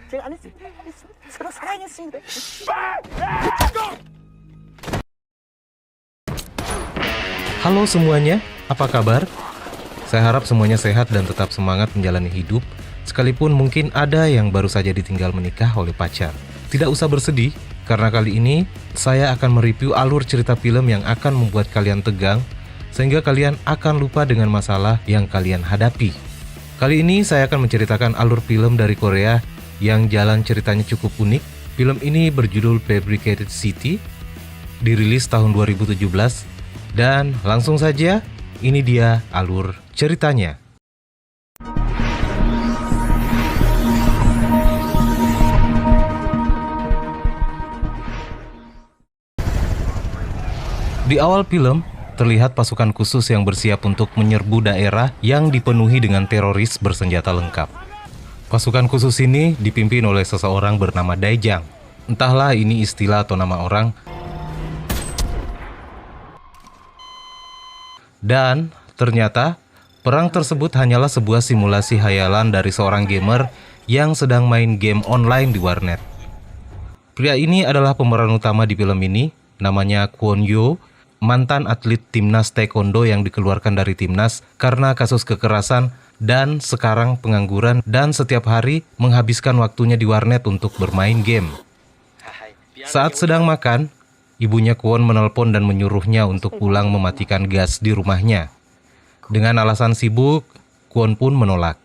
제가 안 했습니다. 서로 사랑했습니다. Halo semuanya, apa kabar? Saya harap semuanya sehat dan tetap semangat menjalani hidup, sekalipun mungkin ada yang baru saja ditinggal menikah oleh pacar. Tidak usah bersedih, karena kali ini saya akan mereview alur cerita film yang akan membuat kalian tegang, sehingga kalian akan lupa dengan masalah yang kalian hadapi. Kali ini saya akan menceritakan alur film dari Korea yang jalan ceritanya cukup unik. Film ini berjudul Fabricated City, dirilis tahun 2017, dan langsung saja, ini dia alur ceritanya. Di awal film, terlihat pasukan khusus yang bersiap untuk menyerbu daerah yang dipenuhi dengan teroris bersenjata lengkap. Pasukan khusus ini dipimpin oleh seseorang bernama Daejang. Entahlah ini istilah atau nama orang. Dan ternyata perang tersebut hanyalah sebuah simulasi hayalan dari seorang gamer yang sedang main game online di warnet. Pria ini adalah pemeran utama di film ini, namanya Kwon Yo, mantan atlet timnas taekwondo yang dikeluarkan dari timnas karena kasus kekerasan dan sekarang pengangguran dan setiap hari menghabiskan waktunya di warnet untuk bermain game. Saat sedang makan, ibunya Kwon menelpon dan menyuruhnya untuk pulang mematikan gas di rumahnya. Dengan alasan sibuk, Kwon pun menolak.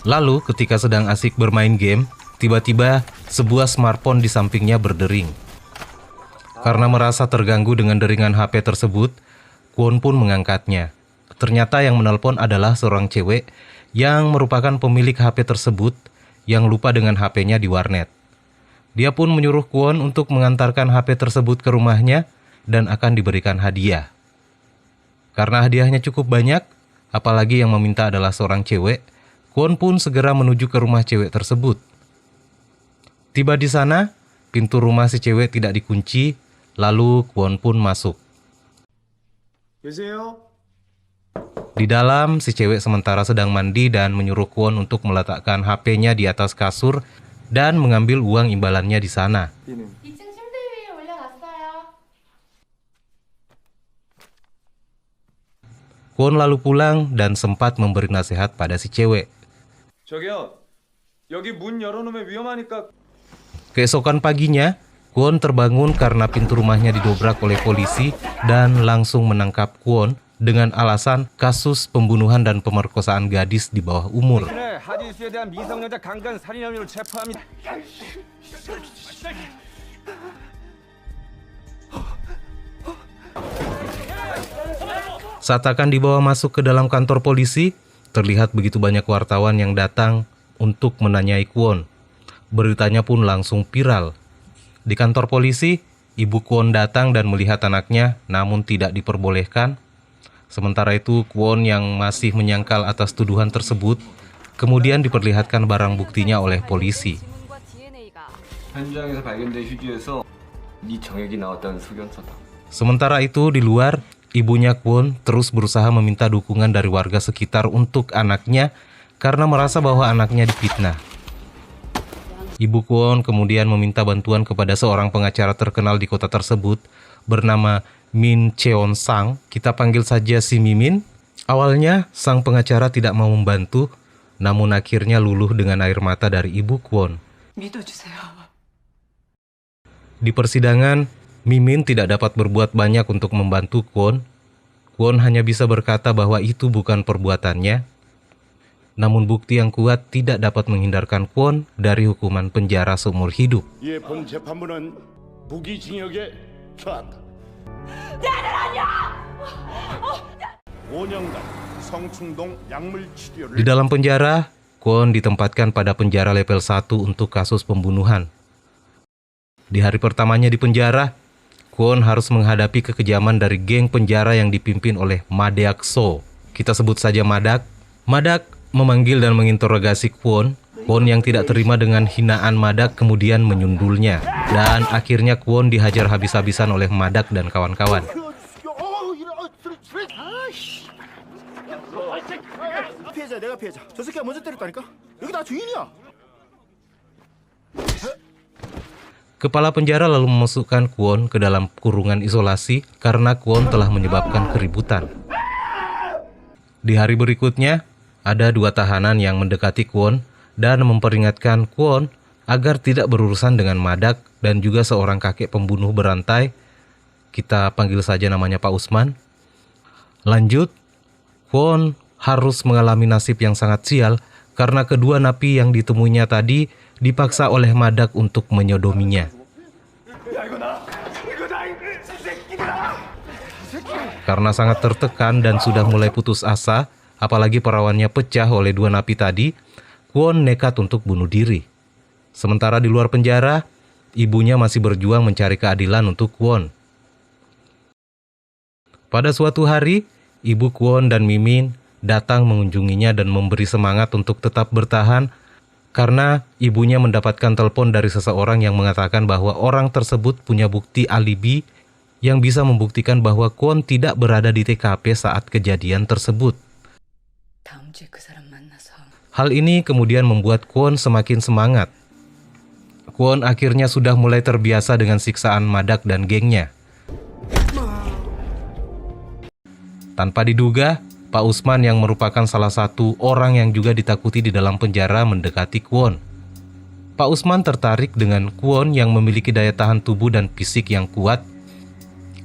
Lalu ketika sedang asik bermain game, tiba-tiba sebuah smartphone di sampingnya berdering. Karena merasa terganggu dengan deringan HP tersebut, Kwon pun mengangkatnya. Ternyata yang menelpon adalah seorang cewek yang merupakan pemilik HP tersebut yang lupa dengan HP-nya di warnet. Dia pun menyuruh Kwon untuk mengantarkan HP tersebut ke rumahnya dan akan diberikan hadiah. Karena hadiahnya cukup banyak, apalagi yang meminta adalah seorang cewek, Kwon pun segera menuju ke rumah cewek tersebut. Tiba di sana, pintu rumah si cewek tidak dikunci, lalu Kwon pun masuk. Di dalam, si cewek sementara sedang mandi dan menyuruh Kwon untuk meletakkan HP-nya di atas kasur dan mengambil uang imbalannya di sana. 2층 침대 위에 올려놨어요. Kwon lalu pulang dan sempat memberi nasihat pada si cewek. 저기요, 여기 문 열어놓으면 위험하니까. Keesokan paginya, Kwon terbangun karena pintu rumahnya didobrak oleh polisi dan langsung menangkap Kwon dengan alasan kasus pembunuhan dan pemerkosaan gadis di bawah umur. 하디스에 대한 미성년자 강간 살인 혐의로 체포합니다. Saat akan dibawa masuk ke dalam kantor polisi, terlihat begitu banyak wartawan yang datang untuk menanyai Kwon. Beritanya pun langsung viral. Di kantor polisi, ibu Kwon datang dan melihat anaknya, namun tidak diperbolehkan. Sementara itu, Kwon yang masih menyangkal atas tuduhan tersebut, kemudian diperlihatkan barang buktinya oleh polisi. 현장에서 발견된 휴지에서 네 정액이 나왔다는 소견서다. Sementara itu, di luar, ibunya Kwon terus berusaha meminta dukungan dari warga sekitar untuk anaknya karena merasa bahwa anaknya difitnah. Ibu Kwon kemudian meminta bantuan kepada seorang pengacara terkenal di kota tersebut bernama Min Cheon Sang, kita panggil saja si Mimin. Awalnya, sang pengacara tidak mau membantu, namun akhirnya luluh dengan air mata dari ibu Kwon. Di persidangan, Mimin tidak dapat berbuat banyak untuk membantu Kwon. Kwon hanya bisa berkata bahwa itu bukan perbuatannya. Namun bukti yang kuat tidak dapat menghindarkan Kwon dari hukuman penjara seumur hidup. 이에 본 재판부는 무기징역에 처한다. 5년간 성충동 약물 치료를 Di dalam penjara, Kwon ditempatkan pada penjara level 1 untuk kasus pembunuhan. Di hari pertamanya di penjara, Kwon harus menghadapi kekejaman dari geng penjara yang dipimpin oleh Madeak So. Kita sebut saja Madak. Madak memanggil dan menginterogasi Kwon. Kwon yang tidak terima dengan hinaan Madak kemudian menyundulnya. Dan akhirnya Kwon dihajar habis-habisan oleh Madak dan kawan-kawan. 피해자 내가 피해자. 저 새끼가 먼저 때렸다니까. 여기 다 주인이야. Kepala penjara lalu memasukkan Kwon ke dalam kurungan isolasi karena Kwon telah menyebabkan keributan. Di hari berikutnya, ada 2 tahanan yang mendekati Kwon dan memperingatkan Kwon agar tidak berurusan dengan Madak dan juga seorang kakek pembunuh berantai. Kita panggil saja namanya Pak Usman. Lanjut, Kwon harus mengalami nasib yang sangat sial karena kedua napi yang ditemuinya tadi dipaksa oleh Madak untuk menyodominya. Karena sangat tertekan dan sudah mulai putus asa, apalagi perawannya pecah oleh 2 napi tadi, Kwon nekat untuk bunuh diri. Sementara di luar penjara, ibunya masih berjuang mencari keadilan untuk Kwon. Pada suatu hari, ibu Kwon dan Mimin datang mengunjunginya dan memberi semangat untuk tetap bertahan karena ibunya mendapatkan telepon dari seseorang yang mengatakan bahwa orang tersebut punya bukti alibi yang bisa membuktikan bahwa Kwon tidak berada di TKP saat kejadian tersebut. Hal ini kemudian membuat Kwon semakin semangat. Kwon akhirnya sudah mulai terbiasa dengan siksaan Madak dan gengnya. Tanpa diduga, Pak Usman yang merupakan salah satu orang yang juga ditakuti di dalam penjara mendekati Kwon. Pak Usman tertarik dengan Kwon yang memiliki daya tahan tubuh dan fisik yang kuat.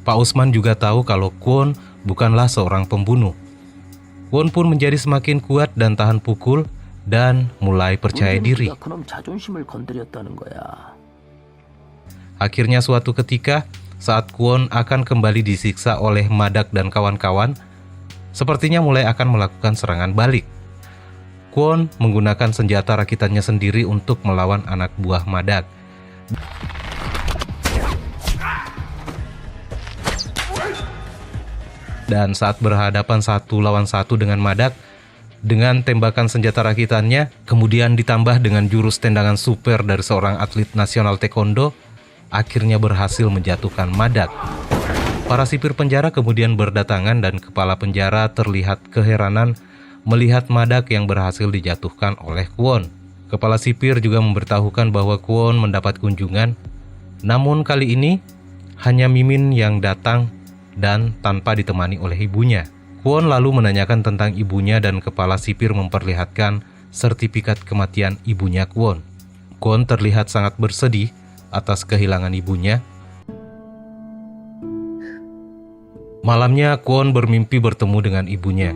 Pak Usman juga tahu kalau Kwon bukanlah seorang pembunuh. Kwon pun menjadi semakin kuat dan tahan pukul dan mulai percaya diri. Akhirnya suatu ketika, saat Kwon akan kembali disiksa oleh Madak dan kawan-kawan, sepertinya mulai akan melakukan serangan balik. Kwon menggunakan senjata rakitannya sendiri untuk melawan anak buah Madak. Dan saat berhadapan 1 lawan 1 dengan Madak, dengan tembakan senjata rakitannya, kemudian ditambah dengan jurus tendangan super dari seorang atlet nasional taekwondo, akhirnya berhasil menjatuhkan Madak. Para sipir penjara kemudian berdatangan dan kepala penjara terlihat keheranan melihat Madak yang berhasil dijatuhkan oleh Kwon. Kepala sipir juga memberitahukan bahwa Kwon mendapat kunjungan, namun kali ini hanya Mimin yang datang dan tanpa ditemani oleh ibunya. Kwon lalu menanyakan tentang ibunya dan kepala sipir memperlihatkan sertifikat kematian ibunya Kwon. Kwon terlihat sangat bersedih atas kehilangan ibunya. Malamnya, Kwon bermimpi bertemu dengan ibunya.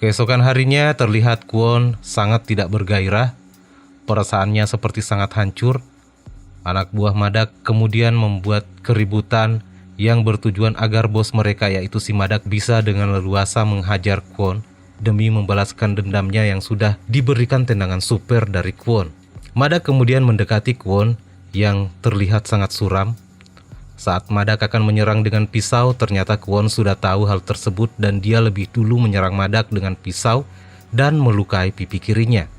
Keesokan harinya terlihat Kwon sangat tidak bergairah. Perasaannya seperti sangat hancur. Anak buah Madak kemudian membuat keributan yang bertujuan agar bos mereka yaitu si Madak bisa dengan leluasa menghajar Kwon demi membalaskan dendamnya yang sudah diberikan tendangan super dari Kwon. Madak kemudian mendekati Kwon yang terlihat sangat suram. Saat Madak akan menyerang dengan pisau, ternyata Kwon sudah tahu hal tersebut dan dia lebih dulu menyerang Madak dengan pisau dan melukai pipi kirinya.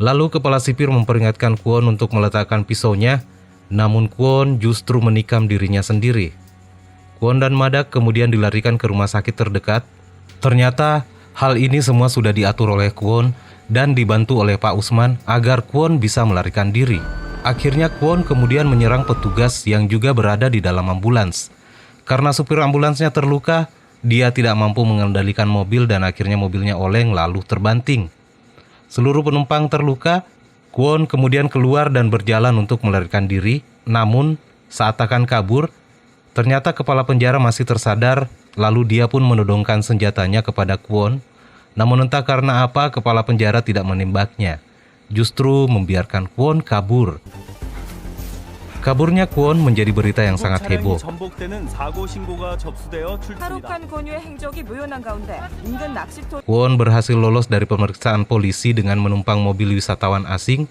Lalu kepala sipir memperingatkan Kwon untuk meletakkan pisaunya, namun Kwon justru menikam dirinya sendiri. Kwon dan Madak kemudian dilarikan ke rumah sakit terdekat. Ternyata hal ini semua sudah diatur oleh Kwon dan dibantu oleh Pak Usman agar Kwon bisa melarikan diri. Akhirnya Kwon kemudian menyerang petugas yang juga berada di dalam ambulans. Karena supir ambulansnya terluka, dia tidak mampu mengendalikan mobil dan akhirnya mobilnya oleng lalu terbanting. Seluruh penumpang terluka. Kwon kemudian keluar dan berjalan untuk melarikan diri. Namun saat akan kabur, ternyata kepala penjara masih tersadar, lalu dia pun menodongkan senjatanya kepada Kwon. Namun entah karena apa kepala penjara tidak menembaknya, justru membiarkan Kwon kabur. Kaburnya Kwon menjadi berita yang sangat heboh. Kwon berhasil lolos dari pemeriksaan polisi dengan menumpang mobil wisatawan asing.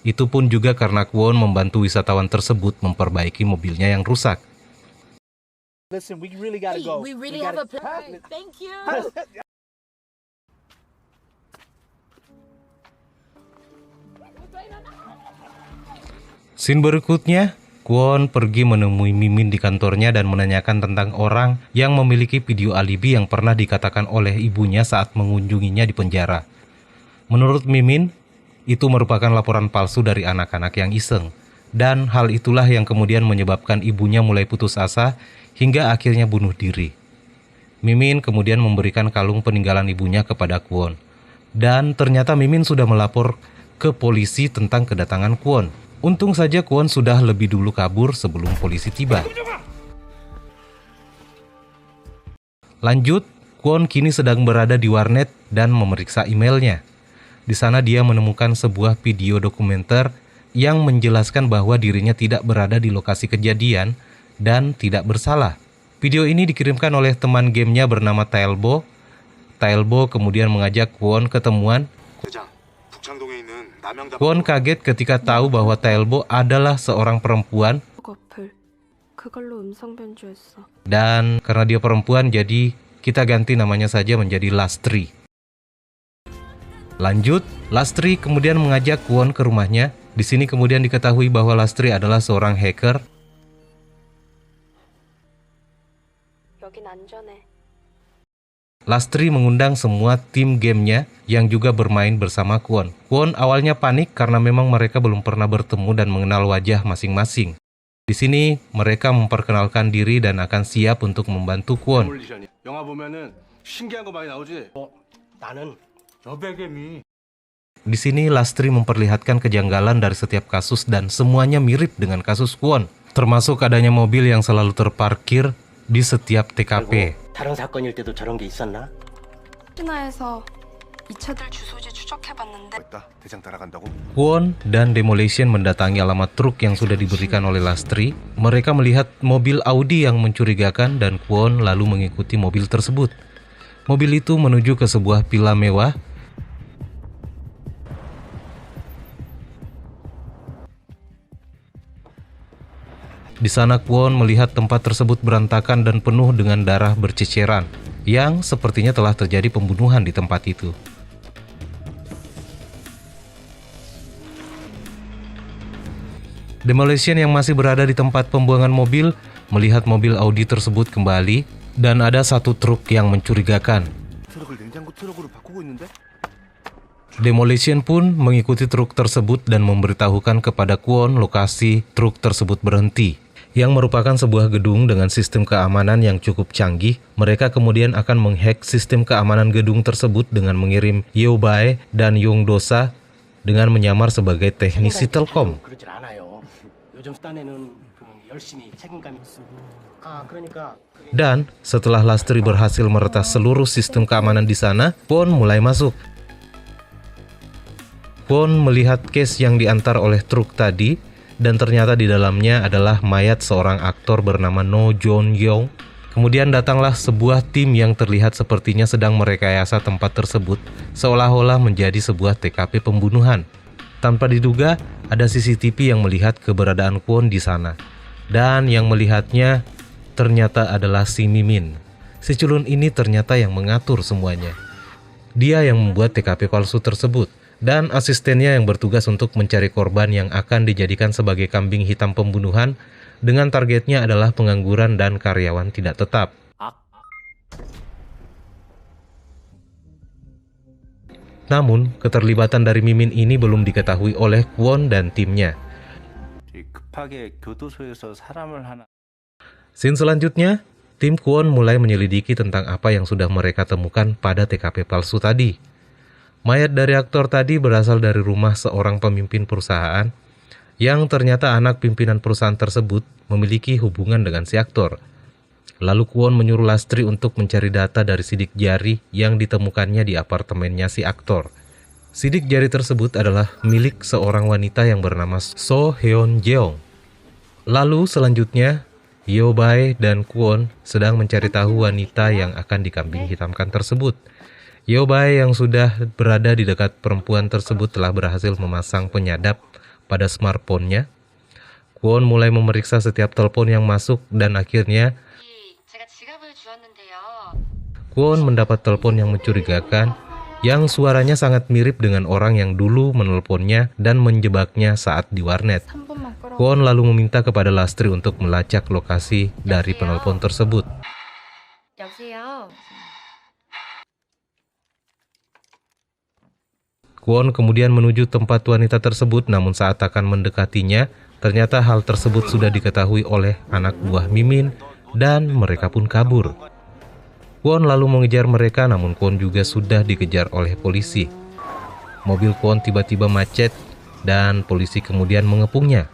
Itu pun juga karena Kwon membantu wisatawan tersebut memperbaiki mobilnya yang rusak. Listen, we really gotta go. We really have a plan. Thank you. Scene berikutnya, Kwon pergi menemui Mimin di kantornya dan menanyakan tentang orang yang memiliki video alibi yang pernah dikatakan oleh ibunya saat mengunjunginya di penjara. Menurut Mimin, itu merupakan laporan palsu dari anak-anak yang iseng. Dan hal itulah yang kemudian menyebabkan ibunya mulai putus asa hingga akhirnya bunuh diri. Mimin kemudian memberikan kalung peninggalan ibunya kepada Kwon. Dan ternyata Mimin sudah melapor ke polisi tentang kedatangan Kwon. Untung saja Kwon sudah lebih dulu kabur sebelum polisi tiba. Lanjut, Kwon kini sedang berada di warnet dan memeriksa emailnya. Di sana dia menemukan sebuah video dokumenter yang menjelaskan bahwa dirinya tidak berada di lokasi kejadian dan tidak bersalah. Video ini dikirimkan oleh teman gamenya bernama Tailbo. Tailbo kemudian mengajak Kwon ketemuan. Kwon kaget ketika tahu bahwa Tailbo adalah seorang perempuan. Dan karena dia perempuan, jadi kita ganti namanya saja menjadi Lastri. Lanjut, Lastri kemudian mengajak Kwon ke rumahnya. Di sini kemudian diketahui bahwa Lastri adalah seorang hacker. Lastri mengundang semua tim gamenya yang juga bermain bersama Kwon. Kwon awalnya panik karena memang mereka belum pernah bertemu dan mengenal wajah masing-masing. Di sini mereka memperkenalkan diri dan akan siap untuk membantu Kwon. 영화 보면은 신기한 거 많이 나오지? 나는 여백개미. Di sini Lastri memperlihatkan kejanggalan dari setiap kasus dan semuanya mirip dengan kasus Kwon, termasuk adanya mobil yang selalu terparkir di setiap TKP. 다른 사건일 때도 저런 게 있었나? 신화에서 이 차들 주소지 추적해봤는데 대장 따라간다고? Kwon dan Demolition mendatangi alamat truk yang sudah diberikan oleh Lastri. Mereka melihat mobil Audi yang mencurigakan dan Kwon lalu mengikuti mobil tersebut. Mobil itu menuju ke sebuah villa mewah. Di sana Kwon melihat tempat tersebut berantakan dan penuh dengan darah berceceran, yang sepertinya telah terjadi pembunuhan di tempat itu. Demolition yang masih berada di tempat pembuangan mobil melihat mobil Audi tersebut kembali dan ada satu truk yang mencurigakan. Demolition pun mengikuti truk tersebut dan memberitahukan kepada Kwon lokasi truk tersebut berhenti, yang merupakan sebuah gedung dengan sistem keamanan yang cukup canggih. Mereka kemudian akan menghack sistem keamanan gedung tersebut dengan mengirim Yeobae dan Yongdosa dengan menyamar sebagai teknisi Telkom. Dan setelah Lastri berhasil meretas seluruh sistem keamanan di sana, Kwon mulai masuk. Kwon melihat case yang diantar oleh truk tadi, dan ternyata di dalamnya adalah mayat seorang aktor bernama No Jon Young. Kemudian datanglah sebuah tim yang terlihat sepertinya sedang merekayasa tempat tersebut, seolah-olah menjadi sebuah TKP pembunuhan. Tanpa diduga, ada CCTV yang melihat keberadaan Kwon di sana. Dan yang melihatnya ternyata adalah si Mimin. Si culun ini ternyata yang mengatur semuanya. Dia yang membuat TKP palsu tersebut. Dan asistennya yang bertugas untuk mencari korban yang akan dijadikan sebagai kambing hitam pembunuhan dengan targetnya adalah pengangguran dan karyawan tidak tetap. Namun, keterlibatan dari Mimin ini belum diketahui oleh Kwon dan timnya. Scene selanjutnya, tim Kwon mulai menyelidiki tentang apa yang sudah mereka temukan pada TKP palsu tadi. Mayat dari aktor tadi berasal dari rumah seorang pemimpin perusahaan yang ternyata anak pimpinan perusahaan tersebut memiliki hubungan dengan si aktor. Lalu Kwon menyuruh Lastri untuk mencari data dari sidik jari yang ditemukannya di apartemennya si aktor. Sidik jari tersebut adalah milik seorang wanita yang bernama So Hyun Jeong. Lalu selanjutnya, Yeobae dan Kwon sedang mencari tahu wanita yang akan dikambing hitamkan tersebut. Yeobae yang sudah berada di dekat perempuan tersebut telah berhasil memasang penyadap pada smartphone-nya. Kwon mulai memeriksa setiap telepon yang masuk dan akhirnya Kwon mendapat telepon yang mencurigakan yang suaranya sangat mirip dengan orang yang dulu menelponnya dan menjebaknya saat di warnet. Kwon lalu meminta kepada Lastri untuk melacak lokasi dari penelpon tersebut. Kwon kemudian menuju tempat wanita tersebut, namun saat akan mendekatinya, ternyata hal tersebut sudah diketahui oleh anak buah Mimin dan mereka pun kabur. Kwon lalu mengejar mereka, namun Kwon juga sudah dikejar oleh polisi. Mobil Kwon tiba-tiba macet dan polisi kemudian mengepungnya.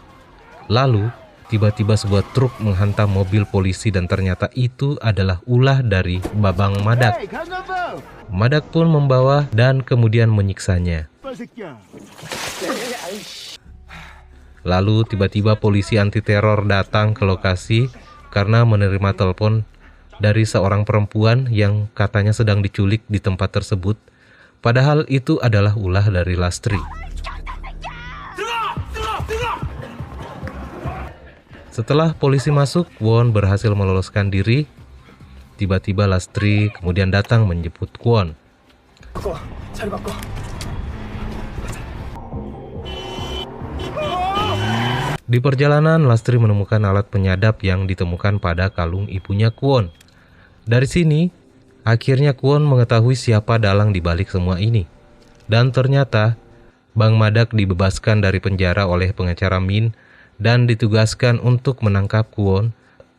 Lalu tiba-tiba sebuah truk menghantam mobil polisi dan ternyata itu adalah ulah dari Babang Madak. Madak pun membawa dan kemudian menyiksanya. Lalu tiba-tiba polisi anti teror datang ke lokasi karena menerima telepon dari seorang perempuan yang katanya sedang diculik di tempat tersebut. Padahal itu adalah ulah dari Lastri. Setelah polisi masuk, Kwon berhasil meloloskan diri. Tiba-tiba Lastri kemudian datang menjemput Kwon. Di perjalanan, Lastri menemukan alat penyadap yang ditemukan pada kalung ibunya Kwon. Dari sini, akhirnya Kwon mengetahui siapa dalang di balik semua ini. Dan ternyata, Bang Madak dibebaskan dari penjara oleh pengacara Min dan ditugaskan untuk menangkap Kwon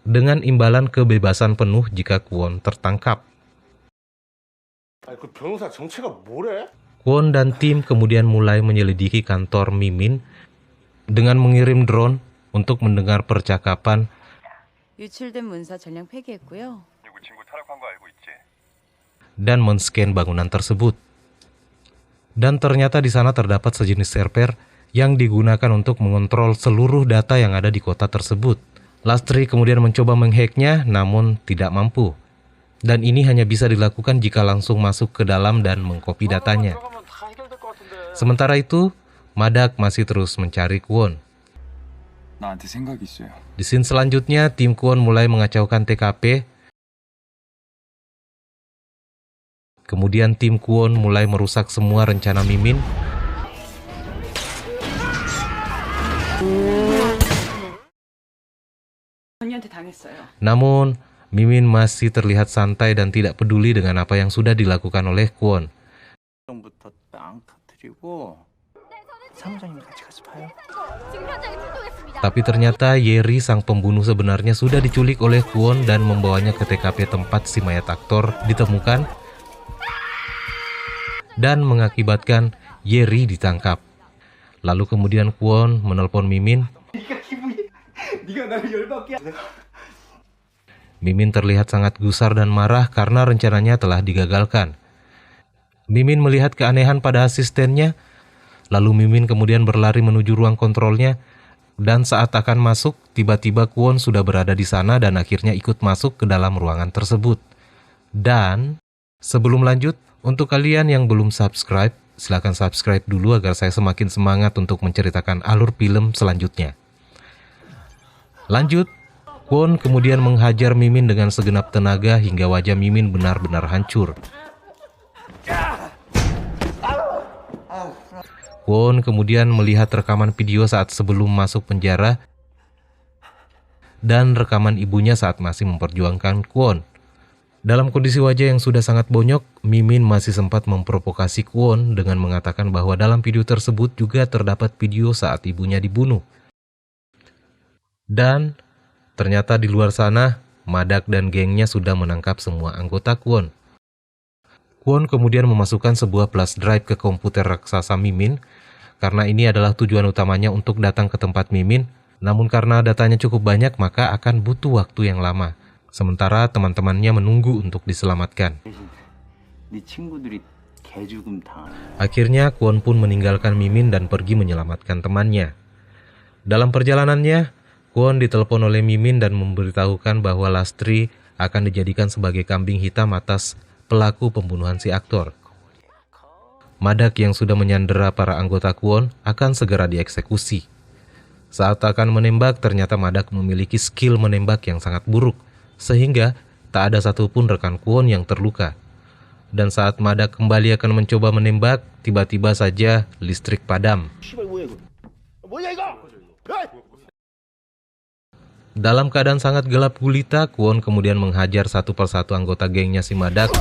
dengan imbalan kebebasan penuh jika Kwon tertangkap. 그 변호사 정체가 뭐래? Kwon dan tim kemudian mulai menyelidiki kantor Mimin dengan mengirim drone untuk mendengar percakapan 유출된 문서 전량 폐기했고요. dan men-scan bangunan tersebut. Dan ternyata di sana terdapat sejenis server yang digunakan untuk mengontrol seluruh data yang ada di kota tersebut. Lastri kemudian mencoba menghacknya namun tidak mampu. Dan ini hanya bisa dilakukan jika langsung masuk ke dalam dan mengcopy datanya. Sementara itu, Madak masih terus mencari Kwon. Di scene selanjutnya, tim Kwon mulai mengacaukan TKP. Kemudian tim Kwon mulai merusak semua rencana Mimin. Namun, Mimin masih terlihat santai dan tidak peduli dengan apa yang sudah dilakukan oleh Kwon. Tapi ternyata Yeri, sang pembunuh sebenarnya, sudah diculik oleh Kwon dan membawanya ke TKP tempat si mayat aktor ditemukan dan mengakibatkan Yeri ditangkap. Lalu kemudian Kwon menelpon Mimin. Mimin terlihat sangat gusar dan marah karena rencananya telah digagalkan. Mimin melihat keanehan pada asistennya, lalu Mimin kemudian berlari menuju ruang kontrolnya, dan saat akan masuk, tiba-tiba Kwon sudah berada di sana dan akhirnya ikut masuk ke dalam ruangan tersebut. Dan sebelum lanjut, untuk kalian yang belum subscribe, silakan subscribe dulu agar saya semakin semangat untuk menceritakan alur film selanjutnya. Lanjut, Kwon kemudian menghajar Mimin dengan segenap tenaga hingga wajah Mimin benar-benar hancur. Kwon kemudian melihat rekaman video saat sebelum masuk penjara dan rekaman ibunya saat masih memperjuangkan Kwon. Dalam kondisi wajah yang sudah sangat bonyok, Mimin masih sempat memprovokasi Kwon dengan mengatakan bahwa dalam video tersebut juga terdapat video saat ibunya dibunuh. Dan ternyata di luar sana, Madak dan gengnya sudah menangkap semua anggota Kwon. Kwon kemudian memasukkan sebuah flash drive ke komputer raksasa Mimin, karena ini adalah tujuan utamanya untuk datang ke tempat Mimin, namun karena datanya cukup banyak maka akan butuh waktu yang lama. Sementara teman-temannya menunggu untuk diselamatkan. Akhirnya Kwon pun meninggalkan Mimin dan pergi menyelamatkan temannya. Dalam perjalanannya, Kwon ditelepon oleh Mimin dan memberitahukan bahwa Lastri akan dijadikan sebagai kambing hitam atas pelaku pembunuhan si aktor. Madak yang sudah menyandera para anggota Kwon akan segera dieksekusi. Saat akan menembak, ternyata Madak memiliki skill menembak yang sangat buruk, sehingga tak ada satupun rekan Kwon yang terluka. Dan saat Madak kembali akan mencoba menembak, tiba-tiba saja listrik padam. Dalam keadaan sangat gelap gulita, Kwon kemudian menghajar satu persatu anggota gengnya si Madak.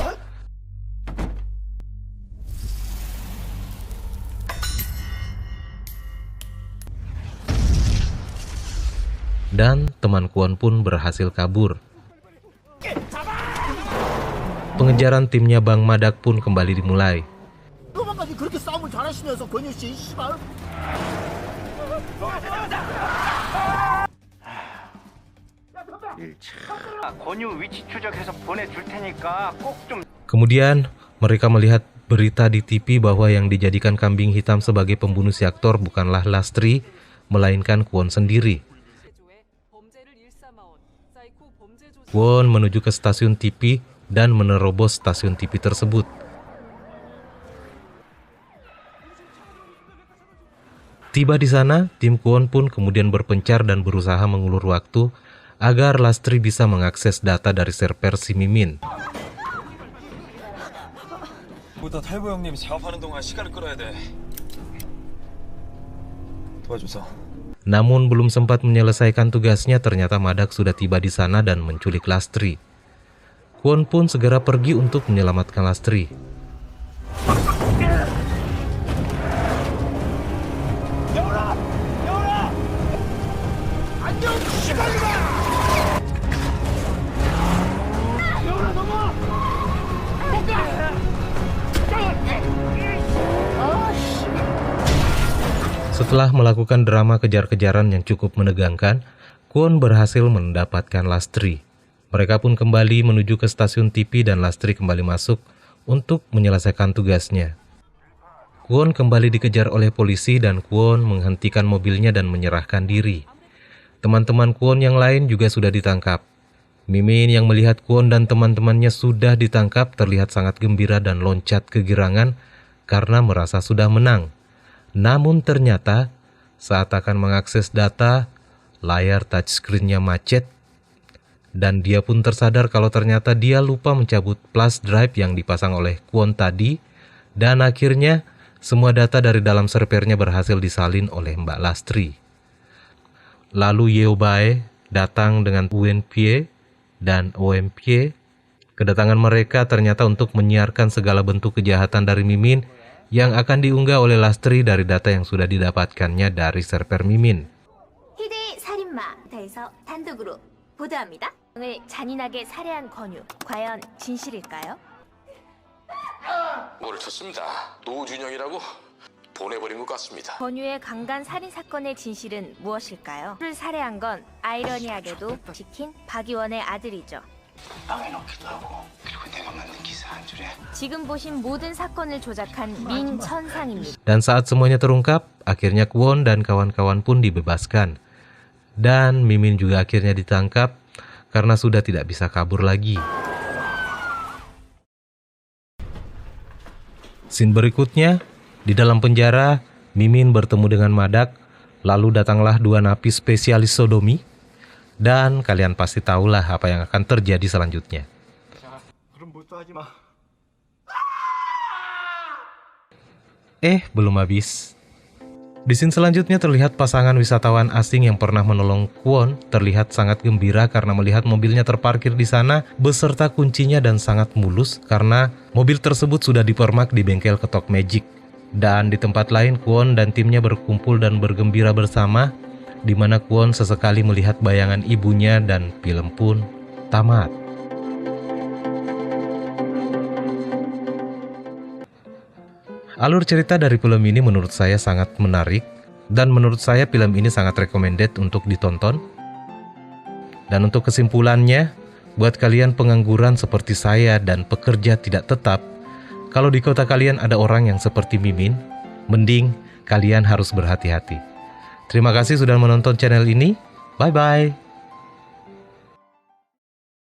dan teman Kwon pun berhasil kabur. Pengejaran timnya Bang Madak pun kembali dimulai. Kemudian mereka melihat berita di TV bahwa yang dijadikan kambing hitam sebagai pembunuh si aktor bukanlah Lastri, melainkan Kwon sendiri. Kwon menuju ke stasiun TV dan menerobos stasiun TV tersebut. Tiba di sana, tim Kwon pun kemudian berpencar dan berusaha mengulur waktu agar Lastri bisa mengakses data dari server si Mimin. 보다 탈보 형님 작업하는 동안 시간을 끌어야 돼. 도와줘서. Namun belum sempat menyelesaikan tugasnya, ternyata Madak sudah tiba di sana dan menculik Lastri. Kwon pun segera pergi untuk menyelamatkan Lastri. Setelah melakukan drama kejar-kejaran yang cukup menegangkan, Kwon berhasil mendapatkan Lastri. Mereka pun kembali menuju ke stasiun TV dan Lastri kembali masuk untuk menyelesaikan tugasnya. Kwon kembali dikejar oleh polisi dan Kwon menghentikan mobilnya dan menyerahkan diri. Teman-teman Kwon yang lain juga sudah ditangkap. Mimin yang melihat Kwon dan teman-temannya sudah ditangkap terlihat sangat gembira dan loncat kegirangan karena merasa sudah menang. Namun ternyata saat akan mengakses data, layar touchscreen-nya macet dan dia pun tersadar kalau ternyata dia lupa mencabut flash drive yang dipasang oleh Kwon tadi, dan akhirnya semua data dari dalam servernya berhasil disalin oleh Mbak Lastri. Lalu Yeobae datang dengan UNPA dan OMPA. Kedatangan mereka ternyata untuk menyiarkan segala bentuk kejahatan dari Mimin yang akan diunggah oleh Lastri dari data yang sudah didapatkannya dari server Mimin. 희대 살인마에서 단독으로 보도합니다. 오늘 잔인하게 살해한 권유, 과연 진실일까요? 오늘 쳤습니다. 노준영이라고 보내버린 것 같습니다. 권유의 강간 살인 사건의 진실은 무엇일까요? 그를 살해한 건 아이러니하게도 지킨 박의원의 아들이죠. 방에 넣기도 하고 그리고 내가 만든 기사 한 줄에 지금 보신 모든 사건을 조작한 민천상입니다. Dan saat semuanya terungkap, akhirnya Kwon dan kawan-kawan pun dibebaskan. Dan Mimin juga akhirnya ditangkap karena sudah tidak bisa kabur lagi. Scene berikutnya, di dalam penjara, Mimin bertemu dengan Madak, lalu datanglah dua napi spesialis sodomi. Dan kalian pasti tahulah apa yang akan terjadi selanjutnya. Belum habis. Di scene selanjutnya terlihat pasangan wisatawan asing yang pernah menolong Kwon terlihat sangat gembira karena melihat mobilnya terparkir di sana beserta kuncinya dan sangat mulus karena mobil tersebut sudah dipermak di bengkel ketok Magic. Dan di tempat lain Kwon dan timnya berkumpul dan bergembira bersama, di mana Kwon sesekali melihat bayangan ibunya dan film pun tamat. Alur cerita dari film ini menurut saya sangat menarik dan menurut saya film ini sangat recommended untuk ditonton. Dan untuk kesimpulannya, buat kalian pengangguran seperti saya dan pekerja tidak tetap, kalau di kota kalian ada orang yang seperti Mimin, mending kalian harus berhati-hati. Terima kasih sudah menonton channel ini. Bye-bye.